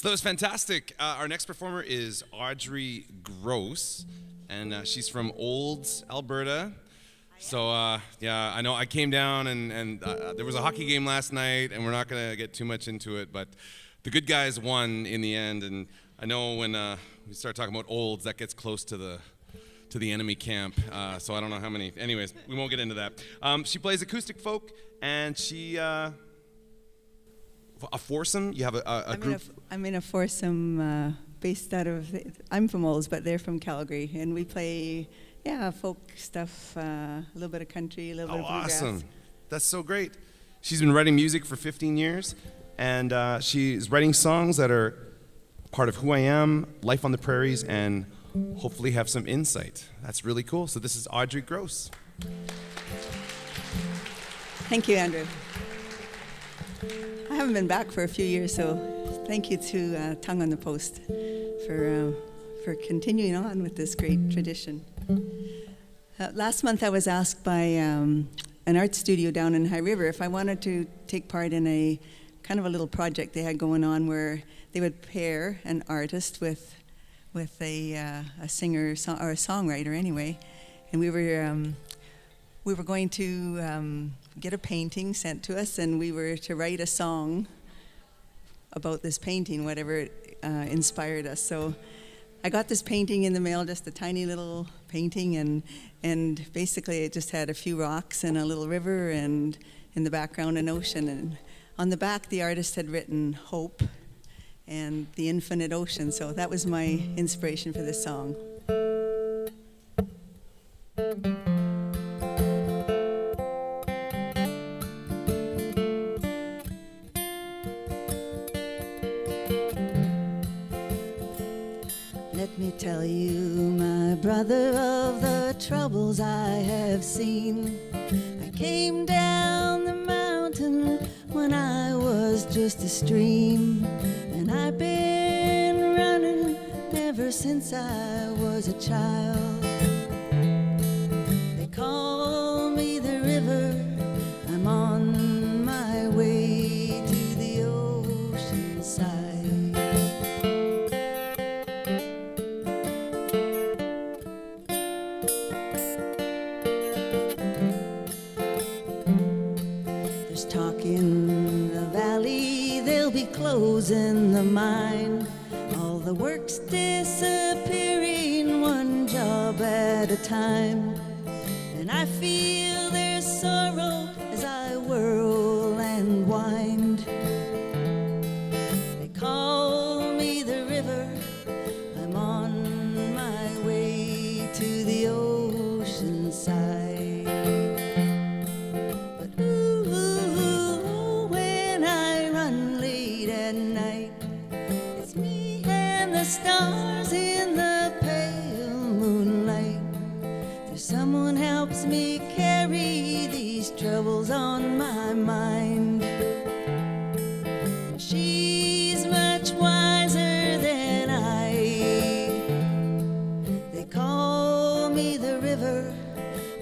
So that was fantastic. Our next performer is Audrey Gross, and she's from Olds, Alberta. So yeah, I know I came down and there was a hockey game last night, and we're not going to get too much into it, but the good guys won in the end, and I know when we start talking about Olds, that gets close to the enemy camp, so I don't know how many. Anyways, we won't get into that. She plays acoustic folk, and she... a foursome? You have a group? I'm in a foursome based out of... I'm from Olds, but they're from Calgary, and we play, folk stuff, a little bit of country, a little bit of bluegrass. Awesome. That's so great. She's been writing music for 15 years, and she's writing songs that are part of who I am, life on the prairies, and hopefully have some insight. That's really cool. So this is Audrey Gross. Thank you, Andrew. I haven't been back for a few years, so thank you to Tongue on the Post for continuing on with this great tradition. Last month I was asked by an art studio down in High River if I wanted to take part in a kind of a little project they had going on where they would pair an artist with a singer or a songwriter anyway, and we were going to get a painting sent to us, and we were to write a song about this painting, whatever inspired us. So I got this painting in the mail, just a tiny little painting, and basically it just had a few rocks and a little river, and in the background an ocean, and on the back the artist had written hope and the infinite ocean. So that was my inspiration for this song. Let me tell you, my brother, of the troubles I have seen. I came down the mountain when I was just a stream, and I've been running ever since I was a child. They call me the river, I'm on my way to the ocean side. Closing the mine, all the work's disappearing, one job at a time, and I feel their sorrow as I whirl and wind. They call me the river, I'm on my way to the ocean side. Stars in the pale moonlight. There's someone helps me carry these troubles on my mind. And she's much wiser than I. They call me the river,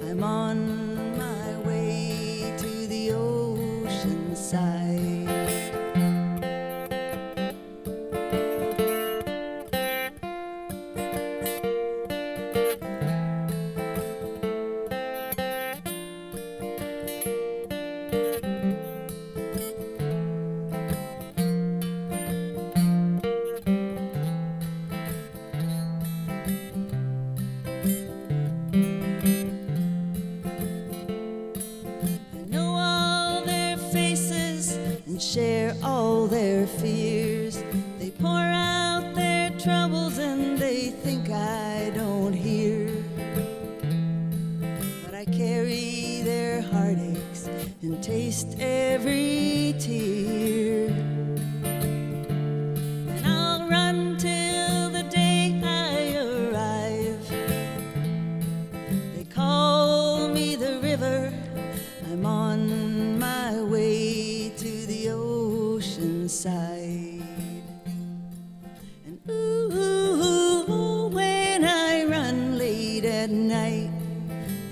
I'm on my way to the ocean side. Share all their fears. They pour out their troubles and they think I don't hear. But I carry their heartaches and taste every tear. And I'll run till the day I arrive. They call me the river, I'm on my way to the ocean side. And ooh, when I run late at night,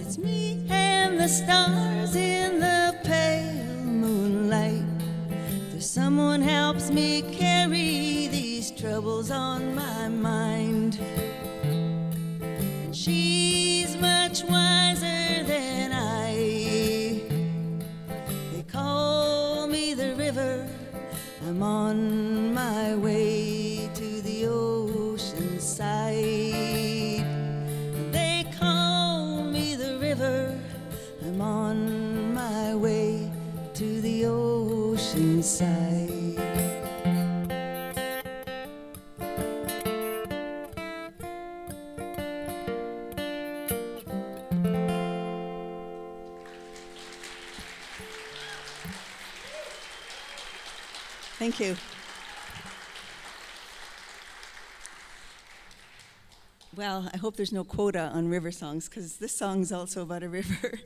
it's me and the stars in the pale moonlight. There's someone helps me carry these rolls on my mind. And she's much wiser than I. They call me the river. I'm on my way to the ocean side. They call me the river. I'm on my way to the ocean side. Thank you. Well, I hope there's no quota on river songs, because this song's also about a river.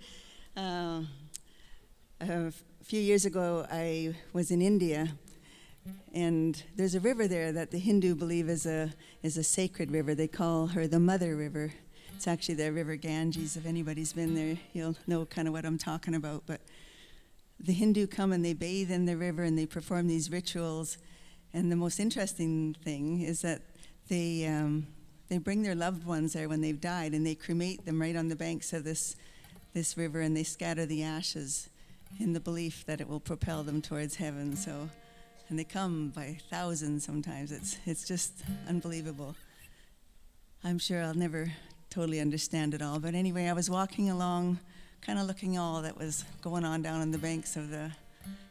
A few years ago, I was in India, and there's a river there that the Hindu believe is a sacred river. They call her the Mother River. It's actually the River Ganges. If anybody's been there, you'll know kind of what I'm talking about. But the Hindu come and they bathe in the river and they perform these rituals. And the most interesting thing is that they bring their loved ones there when they've died, and they cremate them right on the banks of this river, and they scatter the ashes in the belief that it will propel them towards heaven. So, and they come by thousands sometimes. It's just unbelievable. I'm sure I'll never totally understand it all. But anyway, I was walking along, kind of looking all that was going on down on the banks of the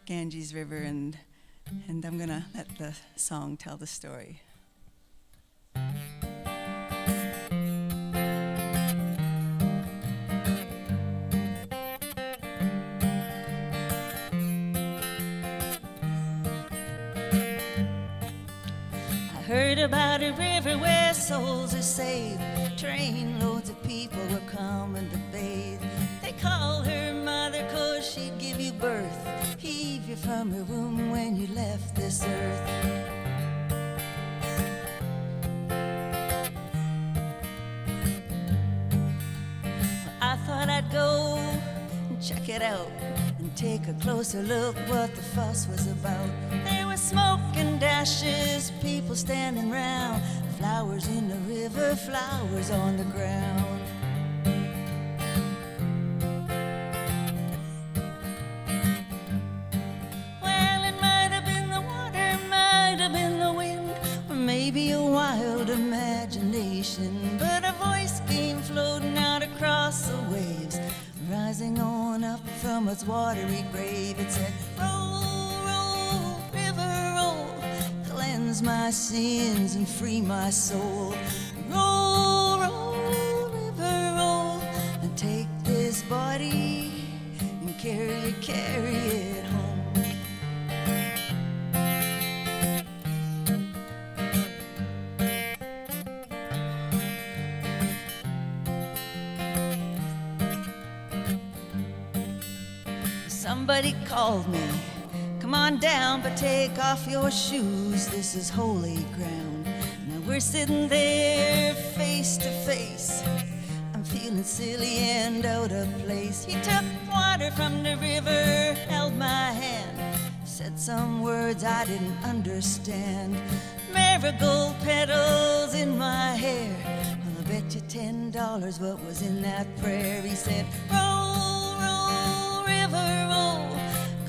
Ganges River, and I'm going to let the song tell the story. I heard about a river where souls are saved. Trainloads of people were coming to bathe. They call her mother 'cause she'd give you birth, heave you from her womb when you left this earth. Well, I thought I'd go and check it out and take a closer look what the fuss was about. There was smoke and ashes, people standing round, flowers in the river, flowers on the ground. Well, it might have been the water, might have been the wind, or maybe a wild imagination, but a voice came floating out across the waves, rising on up from its watery grave. It said, roll, roll, river, roll, cleanse my sins and free my soul. Roll, roll, river, roll, and take this body and carry it home. Somebody called me, come on down, but take off your shoes, this is holy ground. Now we're sitting there face to face, I'm feeling silly and out of place. He took water from the river, held my hand, said some words I didn't understand. Marigold petals in my hair, well, I bet you $10 what was in that prayer. He said, roll, roll, river, roll,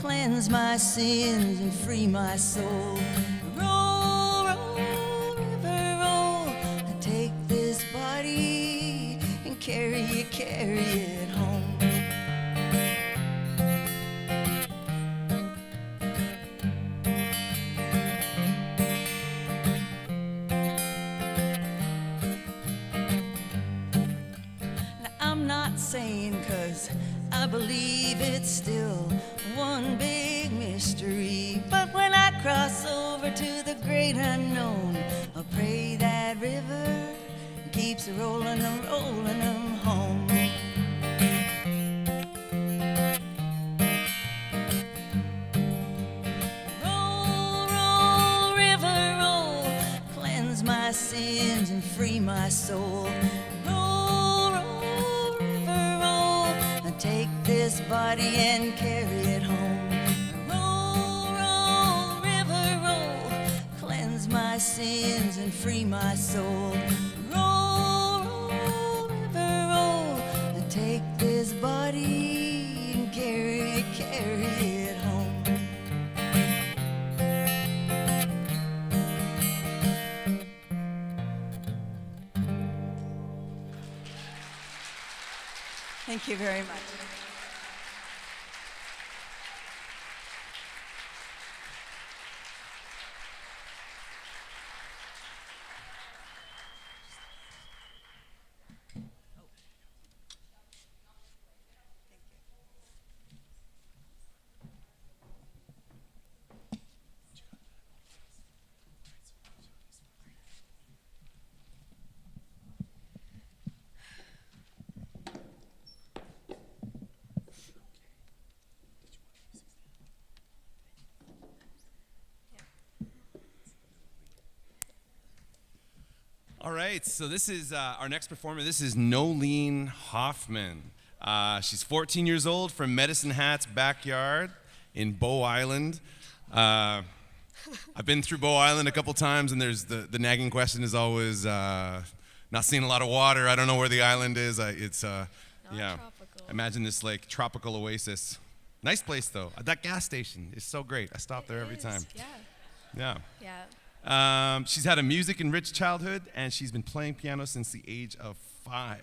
cleanse my sins and free my soul. Roll, roll, river, roll, and take this body and carry it home. Now I'm not saying 'cause I believe it's still one big mystery, but when I cross over to the great unknown, I'll pray that river keeps rolling them home. Roll, roll, river, roll, cleanse my sins and free my soul. Roll, roll, river, roll, and take this body and carry it home. Roll, roll, river, roll, cleanse my sins sins and free my soul. Roll, roll, river, roll, and take this body and carry it home. Thank you very much. All right, so this is our next performer. This is Noeline Hofmann. She's 14 years old from Medicine Hat's backyard in Bow Island. I've been through Bow Island a couple times, and there's the nagging question is always not seeing a lot of water. I don't know where the island is. It's yeah. Tropical. Imagine this like tropical oasis. Nice place though. That gas station is so great. I stop there every time. Yeah. Yeah. Yeah. She's had a music-enriched childhood, and she's been playing piano since the age of 5.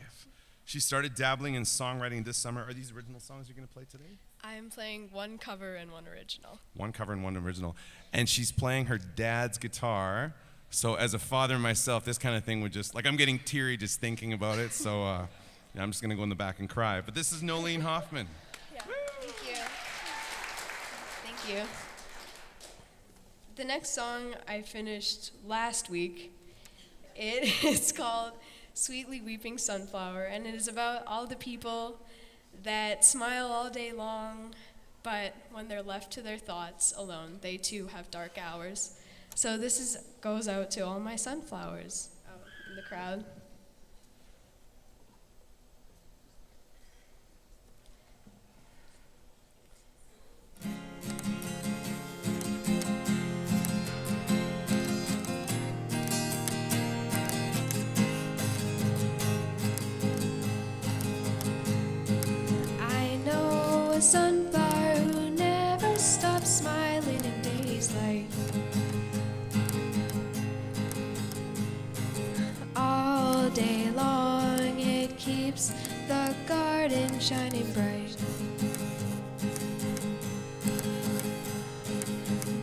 She started dabbling in songwriting this summer. Are these original songs you're going to play today? I'm playing one cover and one original. One cover and one original. And she's playing her dad's guitar. So as a father myself, this kind of thing would just, like I'm getting teary just thinking about it. So yeah, I'm just going to go in the back and cry. But this is Noeline Hofmann. Yeah. Thank you. Thank you. The next song I finished last week. It's called Sweetly Weeping Sunflower, and it is about all the people that smile all day long, but when they're left to their thoughts alone, they too have dark hours. So this goes out to all my sunflowers out in the crowd. A sunflower who never stops smiling in day's light. All day long it keeps the garden shining bright.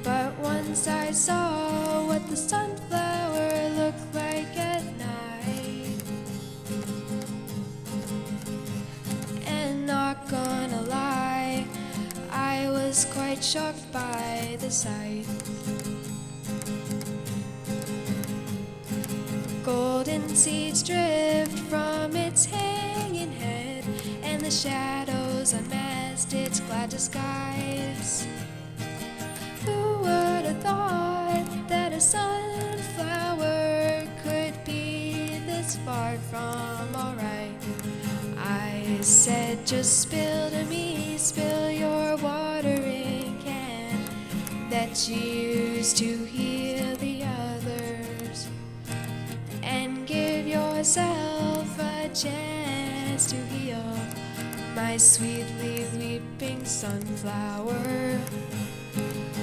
But once I saw what the sunflower looked like at night, and not gonna lie, I was quite shocked by the sight. Golden seeds drift from its hanging head, and the shadows unmasked its glad disguise. Who would have thought that a sunflower could be this far from alright? I said, just spill to me, spill your watering can that you used to heal the others, and give yourself a chance to heal, my sweetly weeping sunflower.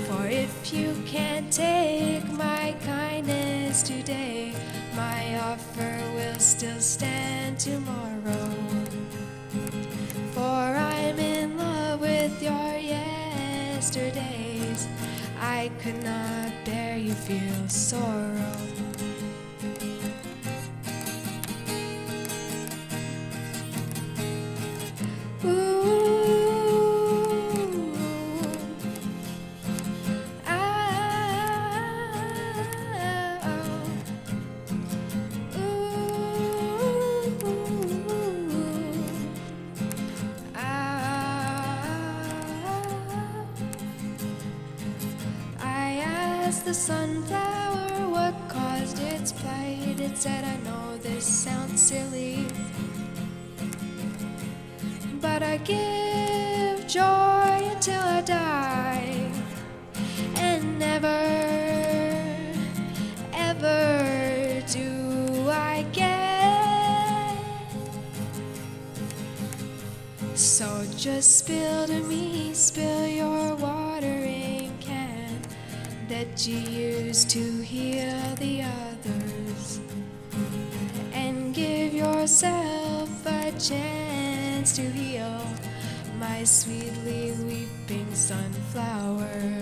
For if you can't take my kindness today, my offer will still stand tomorrow. For I'm in love with your yesterdays, I could not bear you feel sorrow. The sunflower, what caused its plight? It said, I know this sounds silly, but I give joy until I die, and never, ever So just spill to me, spill your watering can that you use to heal the others, and give yourself a chance to heal, my sweetly weeping sunflower.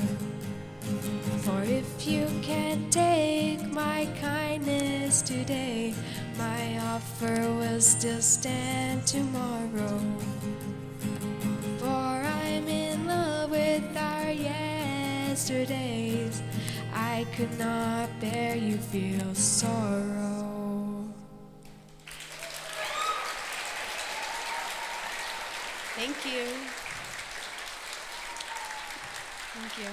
For if you can't take my kindness today, my offer will still stand tomorrow. For I'm in love with our yesterdays. I could not bear you feel sorrow. Thank you. Thank you.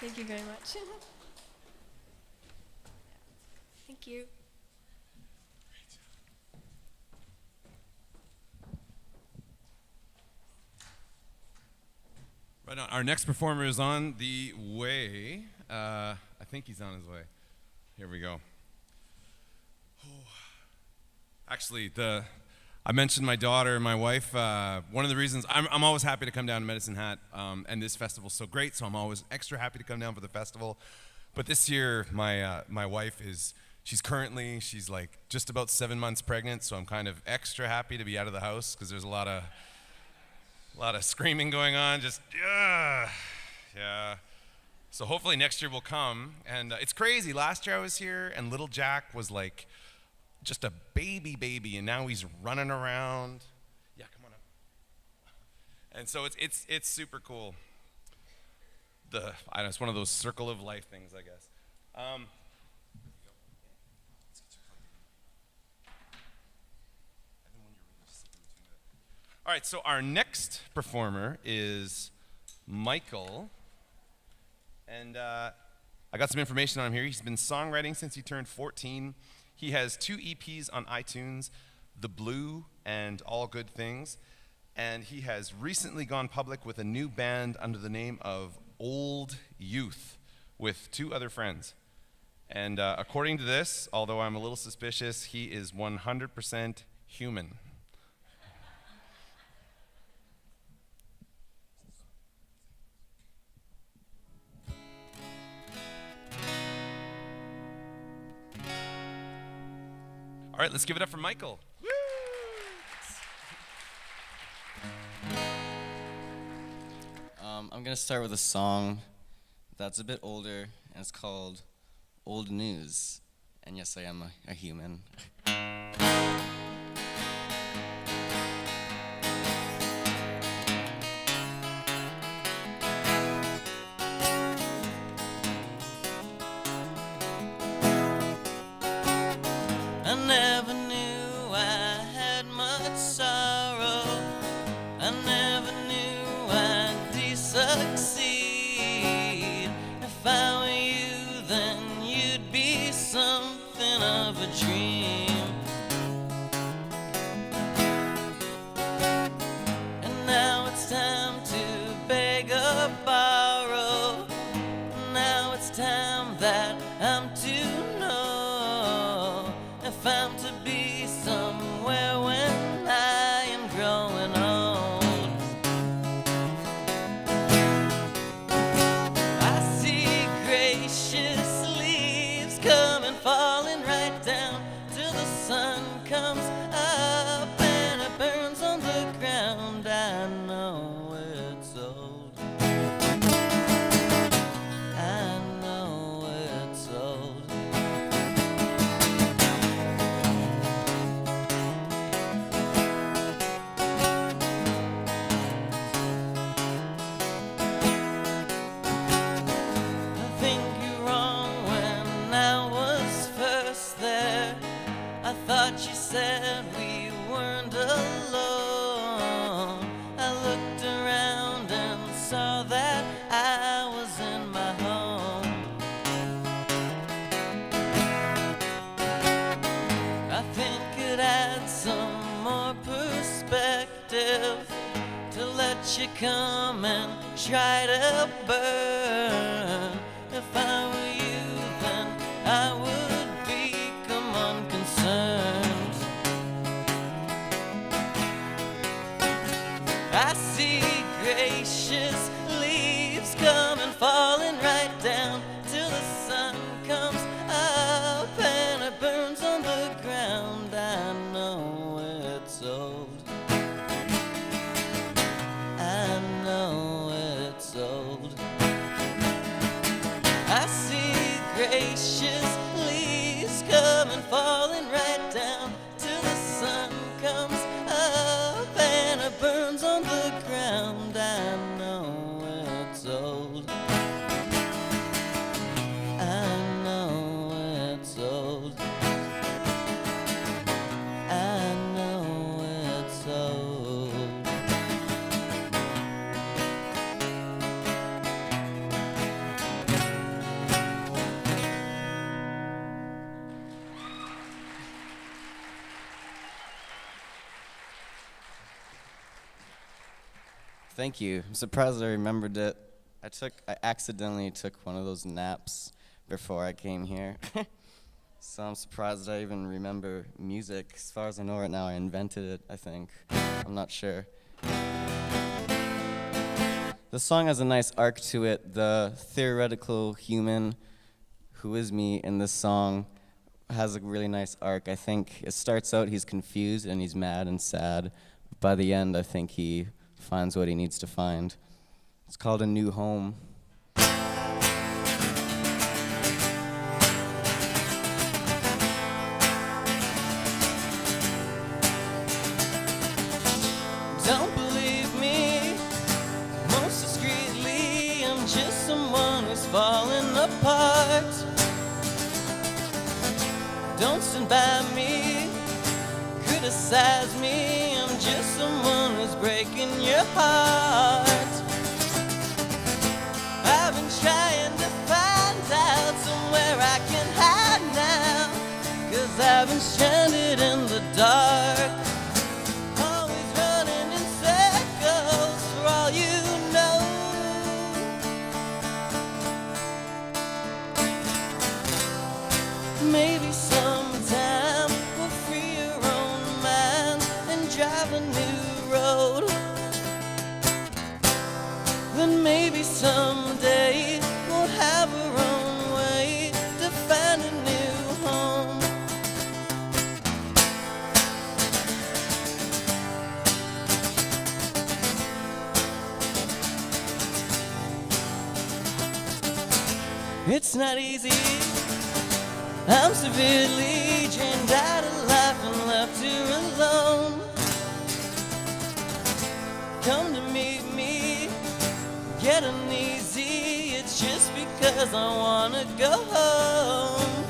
Thank you very much. Thank you. Right on. Our next performer is on the way. I think he's on his way. Here we go. Actually, I mentioned my daughter and my wife. One of the reasons I'm always happy to come down to Medicine Hat, and this festival's so great, so I'm always extra happy to come down for the festival. But this year, my wife she's like just about 7 months pregnant, so I'm kind of extra happy to be out of the house because there's a lot of screaming going on. Yeah. So hopefully next year will come, and it's crazy. Last year I was here, and little Jack was like just a baby, and now he's running around. Yeah, come on up. And so it's super cool. I don't know, it's one of those circle of life things, I guess. All right, so our next performer is Michael, and I got some information on him here. He's been songwriting since he turned 14. He has 2 EPs on iTunes, The Blue and All Good Things, and he has recently gone public with a new band under the name of Old Youth with 2 other friends. And according to this, although I'm a little suspicious, he is 100% human. All right, let's give it up for Michael. Woo! I'm going to start with a song that's a bit older, and it's called Old News. And yes, I am a human. I never knew I had much sorrow. I never knew I'd succeed. If I were you, then you'd be something of a dream. And now it's time to beg or borrow. Now it's time that I'm to know if I'm to be somewhere when I am growing old. I see gracious leaves coming, falling right down till the sun comes up and it burns on the ground. I know it's old. I know it's old. I think you're wrong when I was first there. I thought you said we weren't alone. I looked around and saw that I was in my home. I think it adds some more perspective to let you come and try to burn. If I were you, then I would become unconcerned. coming, falling right down till the sun comes up and it burns on the ground. I know it's old. I know it's old. I know it's old. Thank you. I'm surprised I remembered it. I accidentally took one of those naps before I came here. So I'm surprised I even remember music. As far as I know right now, I invented it, I think. I'm not sure. The song has a nice arc to it. The theoretical human who is me in this song has a really nice arc. I think it starts out, he's confused and he's mad and sad. By the end, I think he finds what he needs to find. It's called A New Home. Don't believe me, most discreetly, I'm just someone who's falling apart. Don't stand by me, criticize me, I'm just someone who's breaking your heart. I've been trying to find out somewhere I can hide now, 'cause I've been stranded in the dark, always running in circles for all you know. Maybe sometime we'll free your own mind and drive a new road. Then maybe someday we'll have our own way to find a new home. It's not easy. I'm severely drained out of life and left here alone. Come to meet me, get uneasy. It's just because I wanna go home.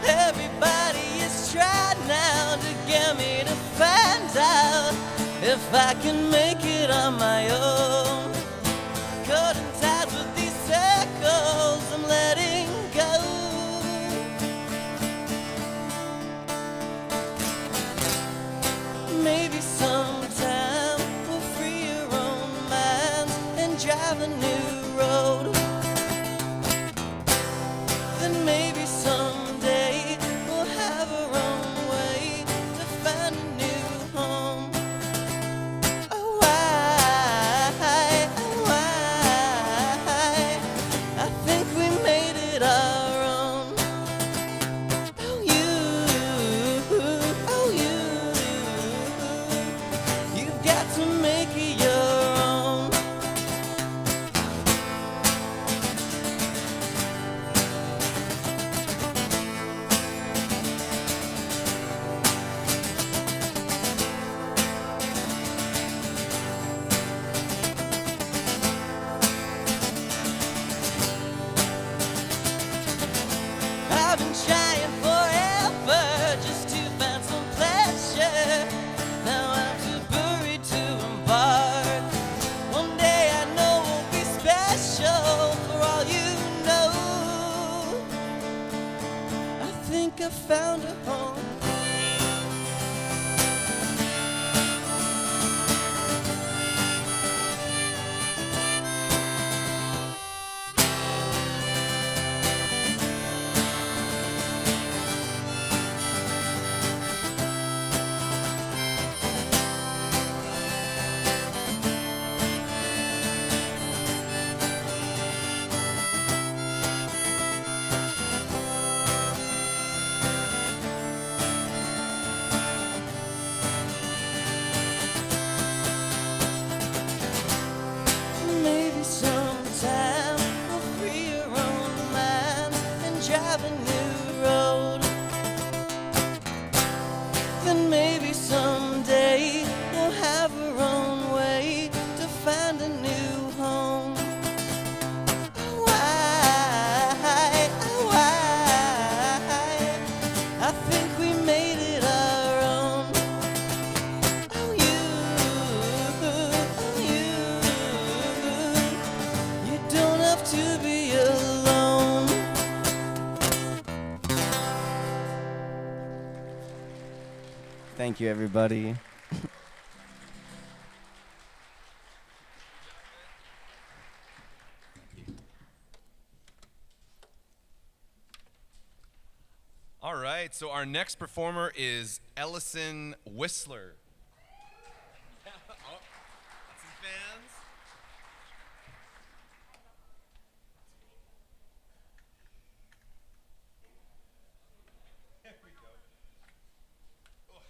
Everybody is trying now to get me to find out if I can make it on my own. Caught in ties with these circles, I'm letting go. Maybe sometime we'll free your own minds and drive a new road. Then maybe someday we'll have our own way to find a new home. Oh, I think we made it our own. Oh, you've got to make it your own. I've been trying forever just to find some pleasure. Now I'm too buried to embark. One day I know we'll be special for all you know. I think I found a home. road. Then maybe someday we'll have our own way to find a new home. Why? I think we made it our own. Oh, you don't have to be alone. Thank you, everybody. All right, so our next performer is Ellison Wissler. Oh, that's some fans. There we go. Oh.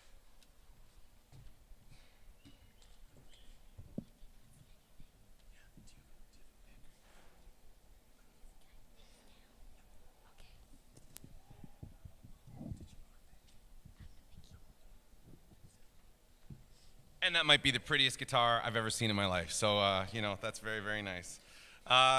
And that might be the prettiest guitar I've ever seen in my life. So, that's very, very nice.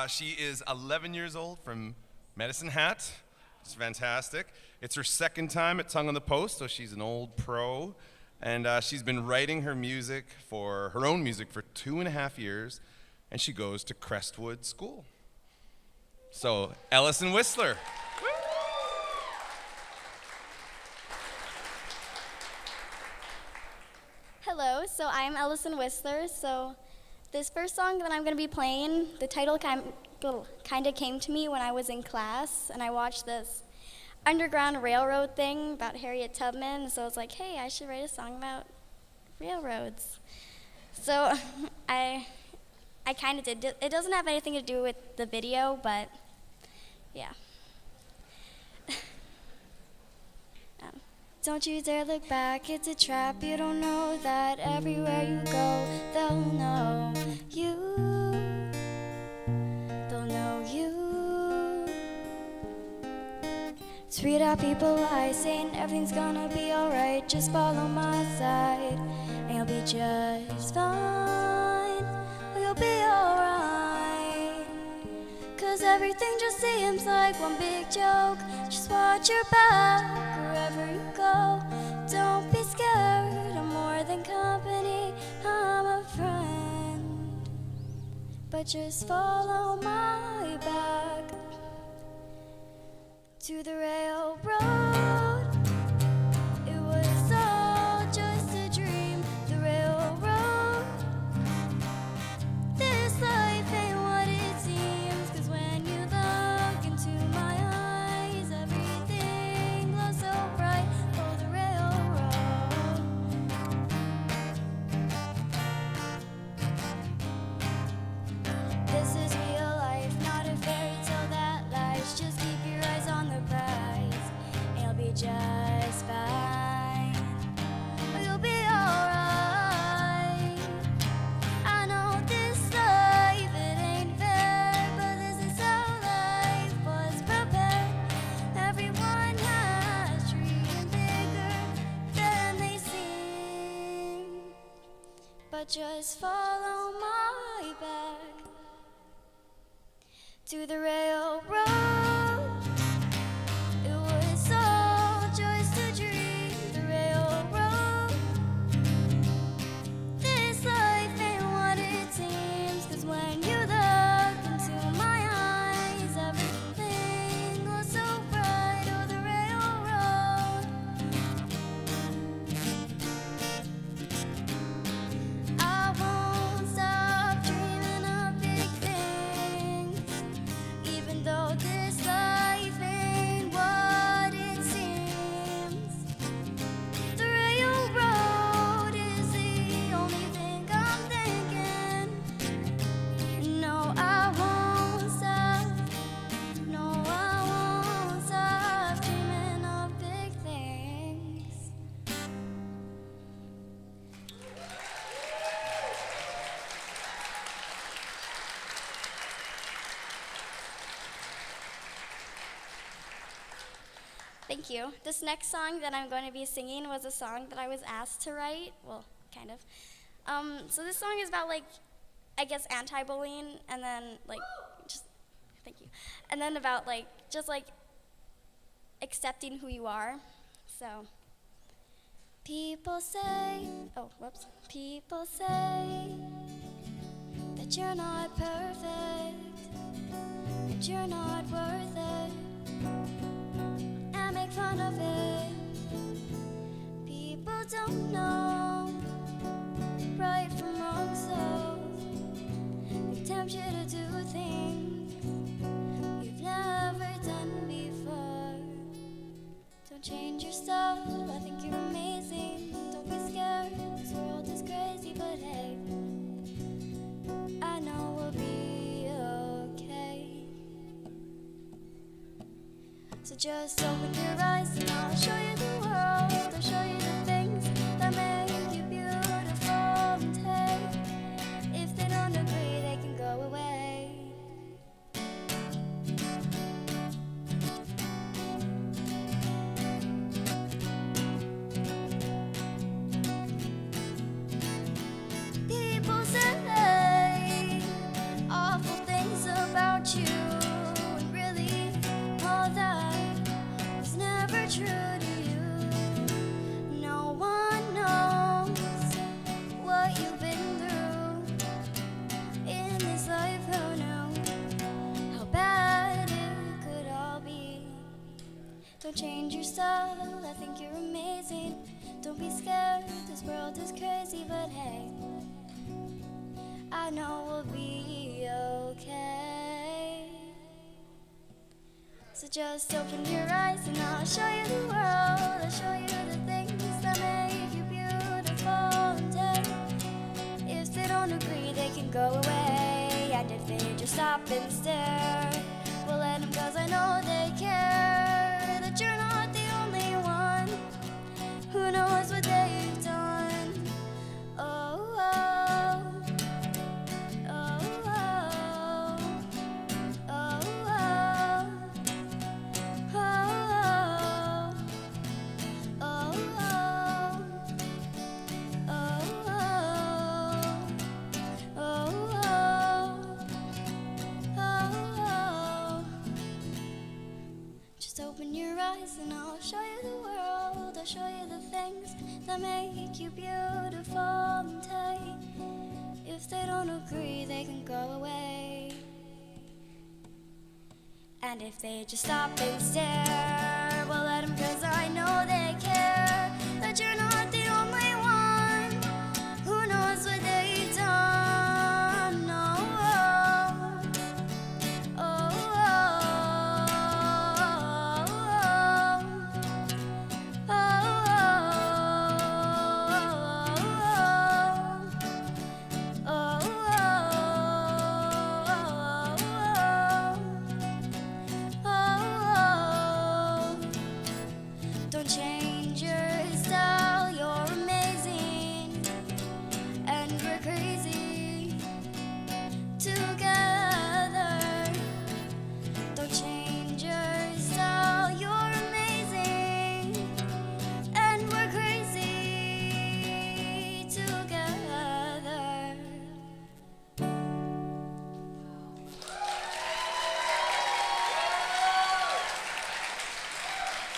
She is 11 years old from Medicine Hat. It's fantastic. It's her second time at Tongue on the Post, so she's an old pro. And she's been writing her own music for 2.5 years, and she goes to Crestwood School. So, Ellison Wissler. Hello, so I'm Ellison Wissler. So this first song that I'm going to be playing, the title kind of came to me when I was in class, and I watched this Underground Railroad thing about Harriet Tubman, so I was like, hey, I should write a song about railroads. So I kind of did. It doesn't have anything to do with the video, but yeah. Don't you dare look back, it's a trap. You don't know that everywhere you go, they'll know you. They'll know you. Just read out people lie, saying everything's gonna be alright. Just follow my side, and you'll be just fine. You'll be alright. 'Cause everything just seems like one big joke. Just watch your back wherever you go. Don't be scared, I'm more than company, I'm a friend. But just follow my back to the railroad. It was all just a dream, the railroad. This life ain't what it seems, 'cause when you look into my eyes, everything glows so bright. Oh, the railroad. This is real life, not a fairy tale that lies. Just keep your eyes on the prize, and you'll be just fine. You'll be alright. I know this life, it ain't fair, but this is how life was prepared. Everyone has dreams bigger than they seem. But just follow my back to the railroad. It was all just a dream, the railroad. This life ain't what it seems, 'cause when you look into my eyes, everything goes so bright. Oh, the railroad. I won't stop dreaming of big things, even though this Thank you. This next song that I'm going to be singing was a song that I was asked to write. Well, kind of. So this song is about, like, I guess anti-bullying, and then, like, just, thank you. And then about, like, just, like, accepting who you are. So, people say, people say that you're not perfect, that you're not worth it, and make fun of it. People don't know right from wrong, so they tempt you to do things you've never done before. Don't change your stuff, I think you're amazing. Don't be scared, this world is crazy, but hey, I know we'll be okay. So just open your eyes and I'll show you the world. I'll show you the things that make you beautiful. And hey, if they don't agree, they can go away. People say awful things about you, and really all that was never true to you. No one knows what you've been through in this life. Who knew how bad it could all be? Don't change your style, I think you're amazing. Don't be scared, this world is crazy, but hey, I know we'll be okay. So just open your eyes and I'll show you the world. I'll show you the things that make you beautiful. And hey, if they don't agree, they can go away. And if they just stop and stare, we'll let them, 'cause I know they care. That you're not the only one who knows what they've done. Oh, oh. Just open your eyes and I'll show you the world. I'll show you the things that make you beautiful. And hey, if they don't agree, they can go away. And if they just stop and stare, we'll let them, 'cause I know they care. That you're not the only one who knows what they've done. Oh, oh, oh, oh, oh, don't change your style, you're amazing, and we're crazy together. Don't change your style, you're amazing, and we're crazy together.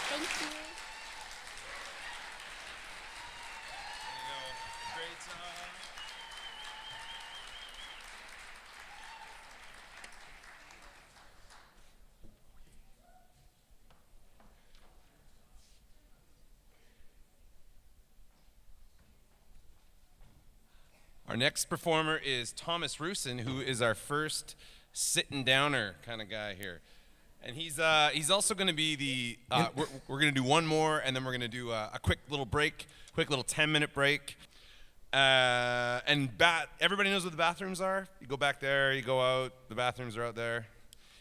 Thank you. Great song. Our next performer is Thomas Roussin, who is our first sitting downer kind of guy here. And he's also going to be the, we're going to do one more, and then we're going to do a quick little break, quick little 10-minute break. Everybody knows what the bathrooms are. You go back there, you go out, the bathrooms are out there.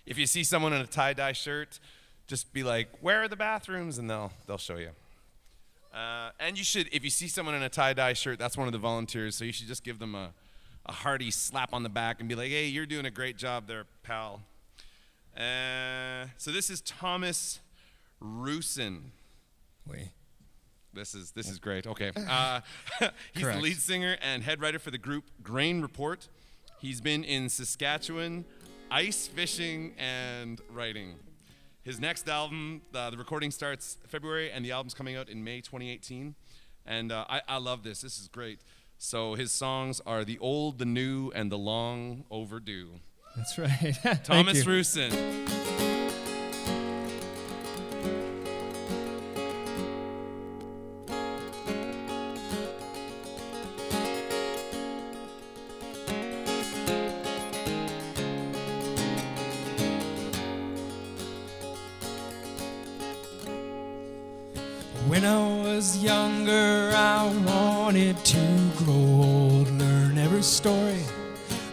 If you see someone in a tie-dye shirt, just be like, where are the bathrooms? And they'll show you. And you should, if you see someone in a tie-dye shirt, that's one of the volunteers, so you should just give them a hearty slap on the back and be like, hey, you're doing a great job there, pal. So this is Thomas Roussin. Wait. This is great. Okay. He's the Correct. lead singer and head writer for the group Grain Report. He's been in Saskatchewan, ice fishing, and writing. His next album, the recording starts February, and the album's coming out in May 2018. And I love this. This is great. So his songs are The Old, the New, and the Long Overdue. That's right. Thomas Thank you. Roussin. When I was younger, I wanted to grow old, learn every story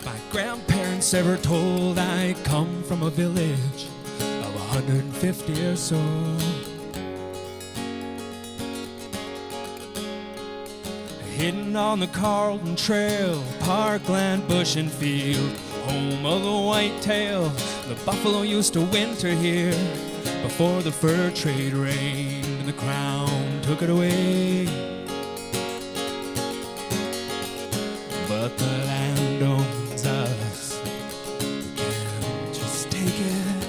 my grandparents ever told. I come from a village of 150 or so. Hidden on the Carlton Trail, parkland, bush and field, home of the whitetail. The buffalo used to winter here before the fur trade reigned and the crown took it away. But the land owns us, we can't just take it.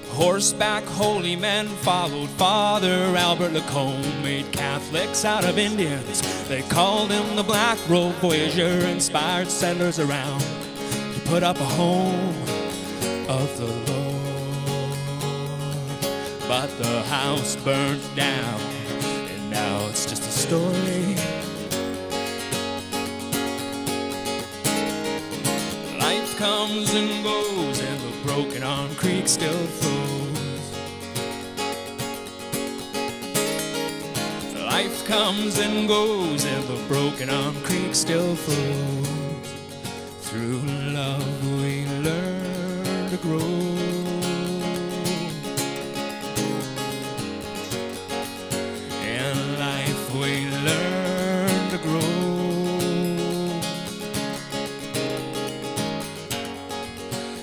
Horseback holy men followed Father Albert Lacombe, made Catholics out of Indians. They called him the Black Robe Voyager, inspired settlers around to put up a home of the Lord. But the house burnt down, and now it's just a story. Life comes and goes, and the Broken Arm Creek still flows. Life comes and goes, and the Broken Arm Creek still flows. Through love we learn to grow. In life we learn to grow.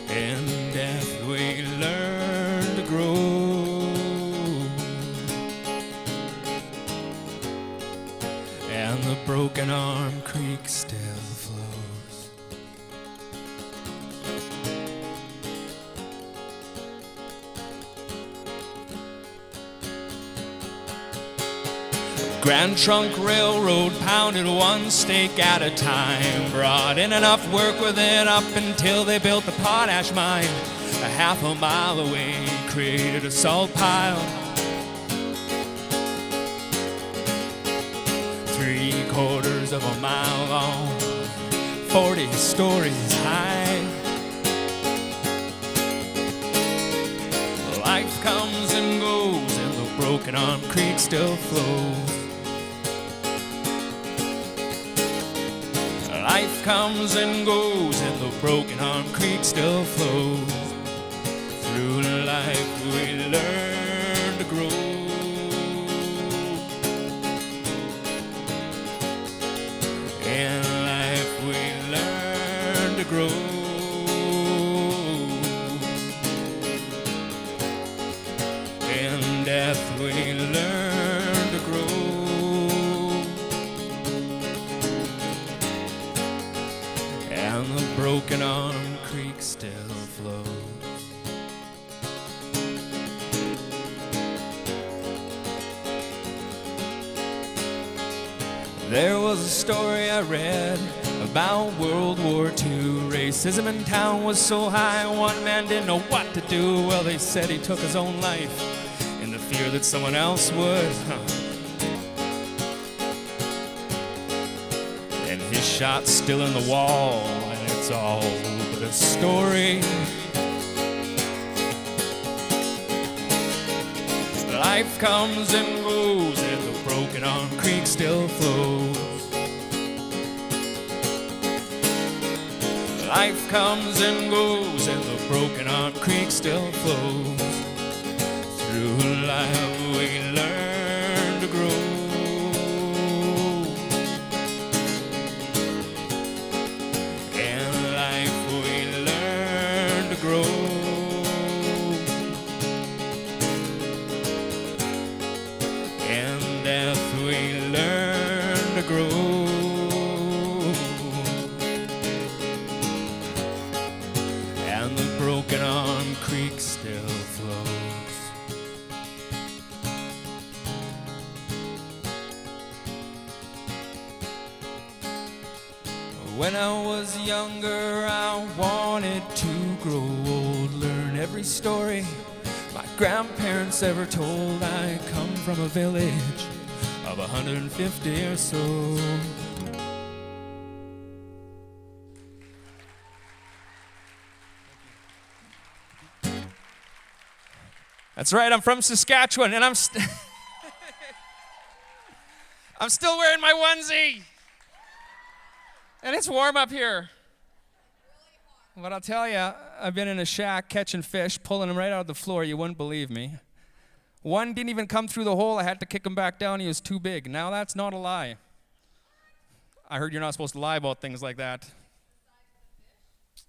In death we learn to grow. And the Broken Arm Creek still flows. Grand Trunk Railroad pounded one stake at a time, brought in enough work with it up until they built the potash mine. A half a mile away, created a salt pile. 3/4 of a mile long, 40 stories high. Life comes and goes, and the Broken Arm Creek still flows. Life comes and goes, and the Broken Arm Creek still flows. Through life we learn to grow. In life we learn to grow. In death we learn to grow. And the Broken Arm Creek still flows. There was a story I read about World War II. Racism in town was so high, one man didn't know what to do. Well, they said he took his own life in the fear that someone else would. And his shot's still in the wall, and it's all but a story. Life comes and goes, and the Broken Arm Creek still flows. Life comes and goes, and the Broken Arm Creek still flows. Through life we learn to grow. In life we learn to grow. When I was younger, I wanted to grow old, learn every story my grandparents ever told. I come from a village of 150 or so. That's right, I'm from Saskatchewan, and I'm still wearing my onesie. And it's warm up here. But I'll tell you, I've been in a shack catching fish, pulling them right out of the floor. You wouldn't believe me. One didn't even come through the hole. I had to kick him back down. He was too big. Now that's not a lie. I heard you're not supposed to lie about things like that.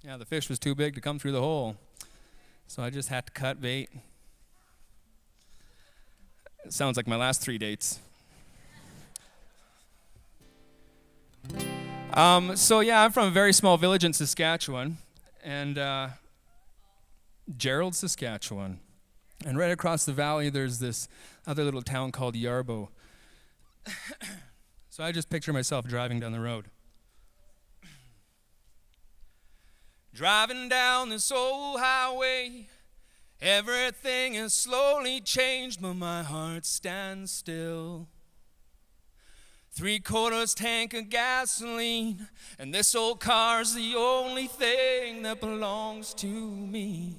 Yeah, the fish was too big to come through the hole. So I just had to cut bait. It sounds like my last 3 dates. So yeah, I'm from a very small village in Saskatchewan, and Gerald, Saskatchewan. And right across the valley, there's this other little town called Yarbo. So I just picture myself driving down the road. Driving down this old highway, everything has slowly changed, but my heart stands still. 3/4 tank of gasoline, and this old car's the only thing that belongs to me.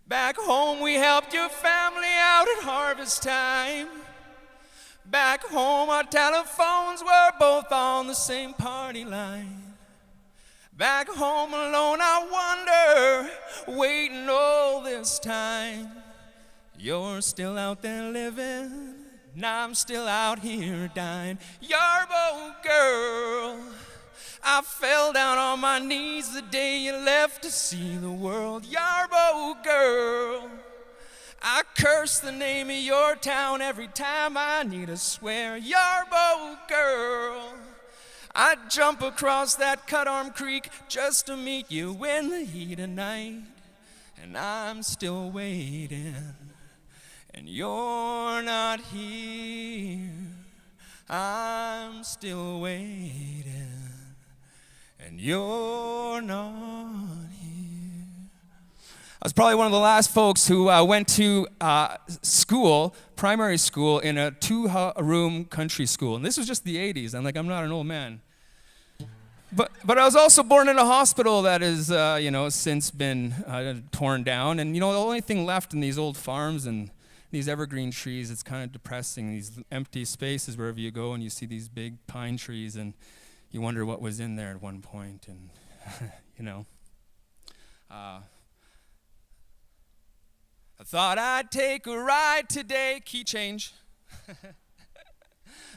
Back home we helped your family out at harvest time. Back home our telephones were both on the same party line. Back home alone I wonder, waiting all this time. You're still out there living, and I'm still out here dying. Yarbo girl, I fell down on my knees the day you left to see the world. Yarbo girl, I curse the name of your town every time I need to swear. Yarbo girl, I'd jump across that cut-arm creek just to meet you in the heat of night. And I'm still waiting, and you're not here. I'm still waiting, and you're not here. I was probably one of the last folks who went to school, primary school, in a 2-room country school. And this was just the 80s. I'm not an old man. But I was also born in a hospital that is, since been torn down. And, the only thing left in these old farms and these evergreen trees, it's kind of depressing, these empty spaces wherever you go, and you see these big pine trees, and you wonder what was in there at one point, and, I thought I'd take a ride today, key change.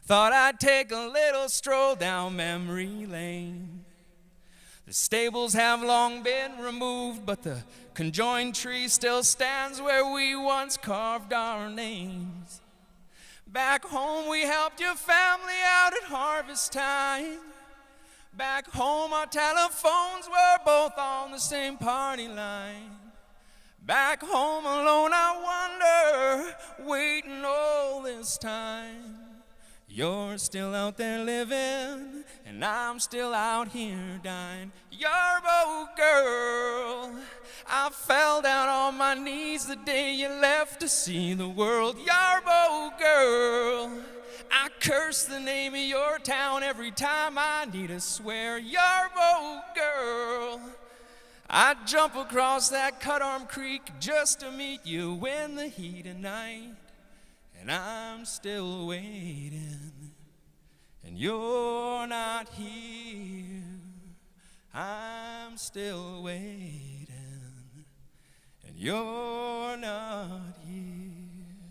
Thought I'd take a little stroll down memory lane. The stables have long been removed, but the conjoined tree still stands where we once carved our names. Back home we helped your family out at harvest time. Back home our telephones were both on the same party line. Back home alone I wonder, waiting all this time. You're still out there living, and I'm still out here dying. Yarbo girl, I fell down on my knees the day you left to see the world. Yarbo girl, I curse the name of your town every time I need to swear. Yarbo girl, I'd jump across that cut-arm creek just to meet you in the heat of night. And I'm still waiting, and you're not here. I'm still waiting, and you're not here.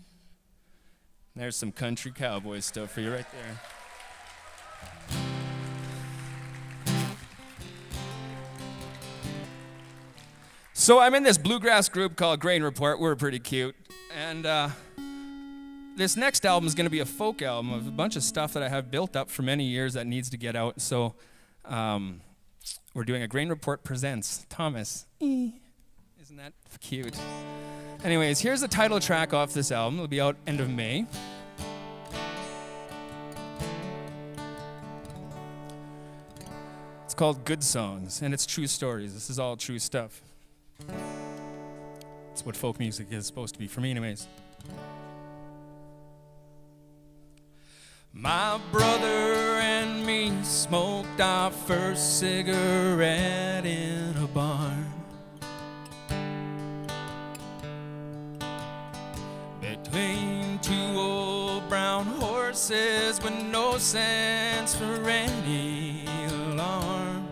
There's some country cowboy stuff for you right there. So I'm in this bluegrass group called Grain Report. We're pretty cute. And this next album is going to be a folk album of a bunch of stuff that I have built up for many years that needs to get out. So we're doing a Grain Report Presents. Thomas. Isn't that cute? Anyways, here's the title track off this album. It'll be out end of May. called Good Songs, and it's true stories. This is all true stuff. It's what folk music is supposed to be, for me anyways. My brother and me smoked our first cigarette in a barn. Between two old brown horses with no sense for any alarm.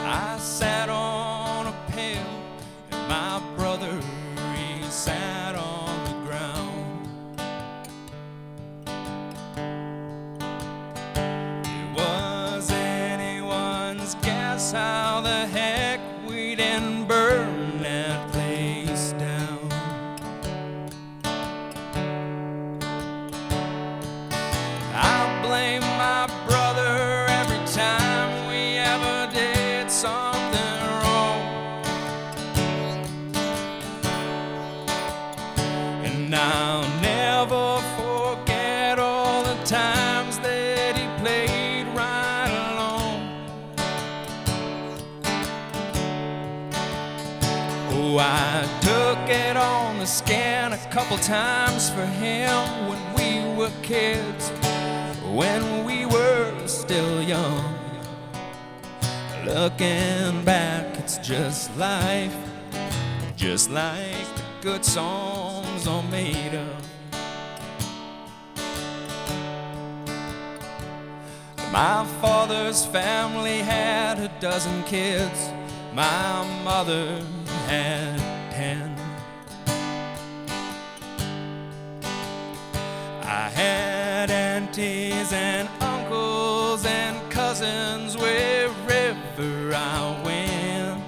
I sat on a pail and my brother, he sat on the ground. It was anyone's guess how the heck we didn't burn that place down. I blame my brother every time we ever did something wrong. And I'll never forget all the times that he played right along. Oh, I took it on the scan a couple times for him when we were kids, when we were still young. Looking back, it's just life, just like the good songs are made of. My father's family had a dozen kids, my mother had 10. I had aunties and uncles and cousins wherever I went.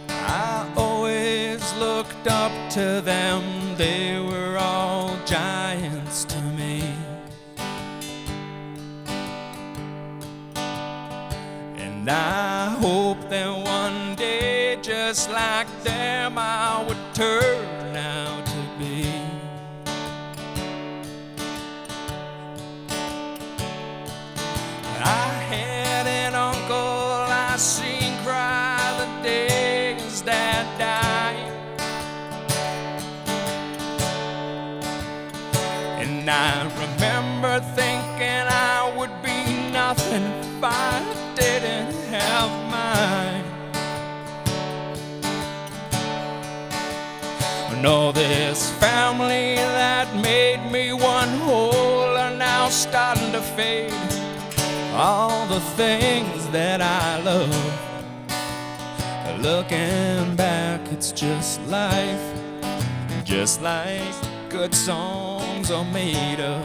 I always looked up to them, they were all giants to me. And I hope that one day, just like them, I would turn out to be. I had an uncle I seen cry the days that died. And I remember thinking I would be nothing if I didn't have mine. No, this family that made me one whole are now starting to fade. All the things that I love, looking back, it's just life, just like good songs are made of.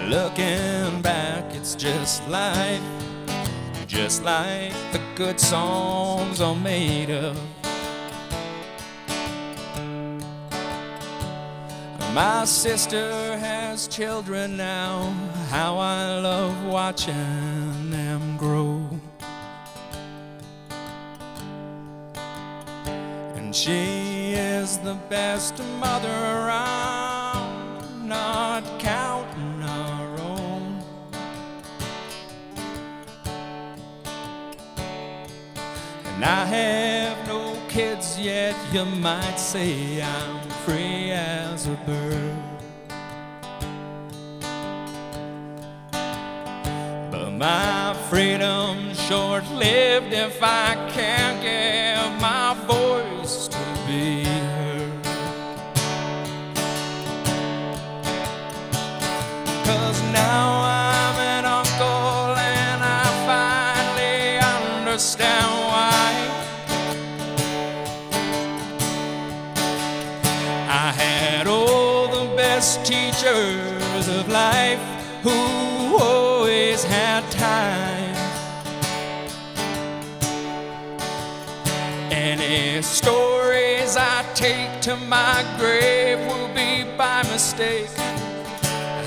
Looking back, it's just life, just like the good songs are made of. My sister has children now, how I love watching them grow. And she is the best mother around, not counting our own. And I have no kids yet, you might say I'm free as a bird. But my freedom's short-lived if I can't give my voice to be heard. 'Cause now I'm an uncle and I finally understand why I had all the best teachers of life who always had time. Any stories I take to my grave will be by mistake,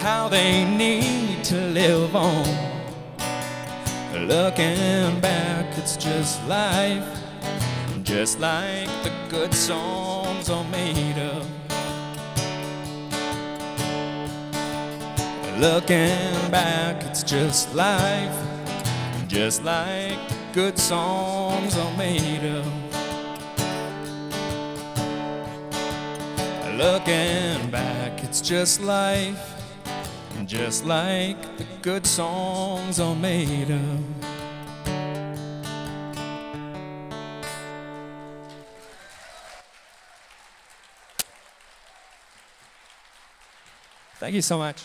how they need to live on. Looking back, it's just life, just like the good songs are made of. Looking back, it's just life, just like the good songs are made of. Looking back, it's just life, just like the good songs are made of. Thank you so much.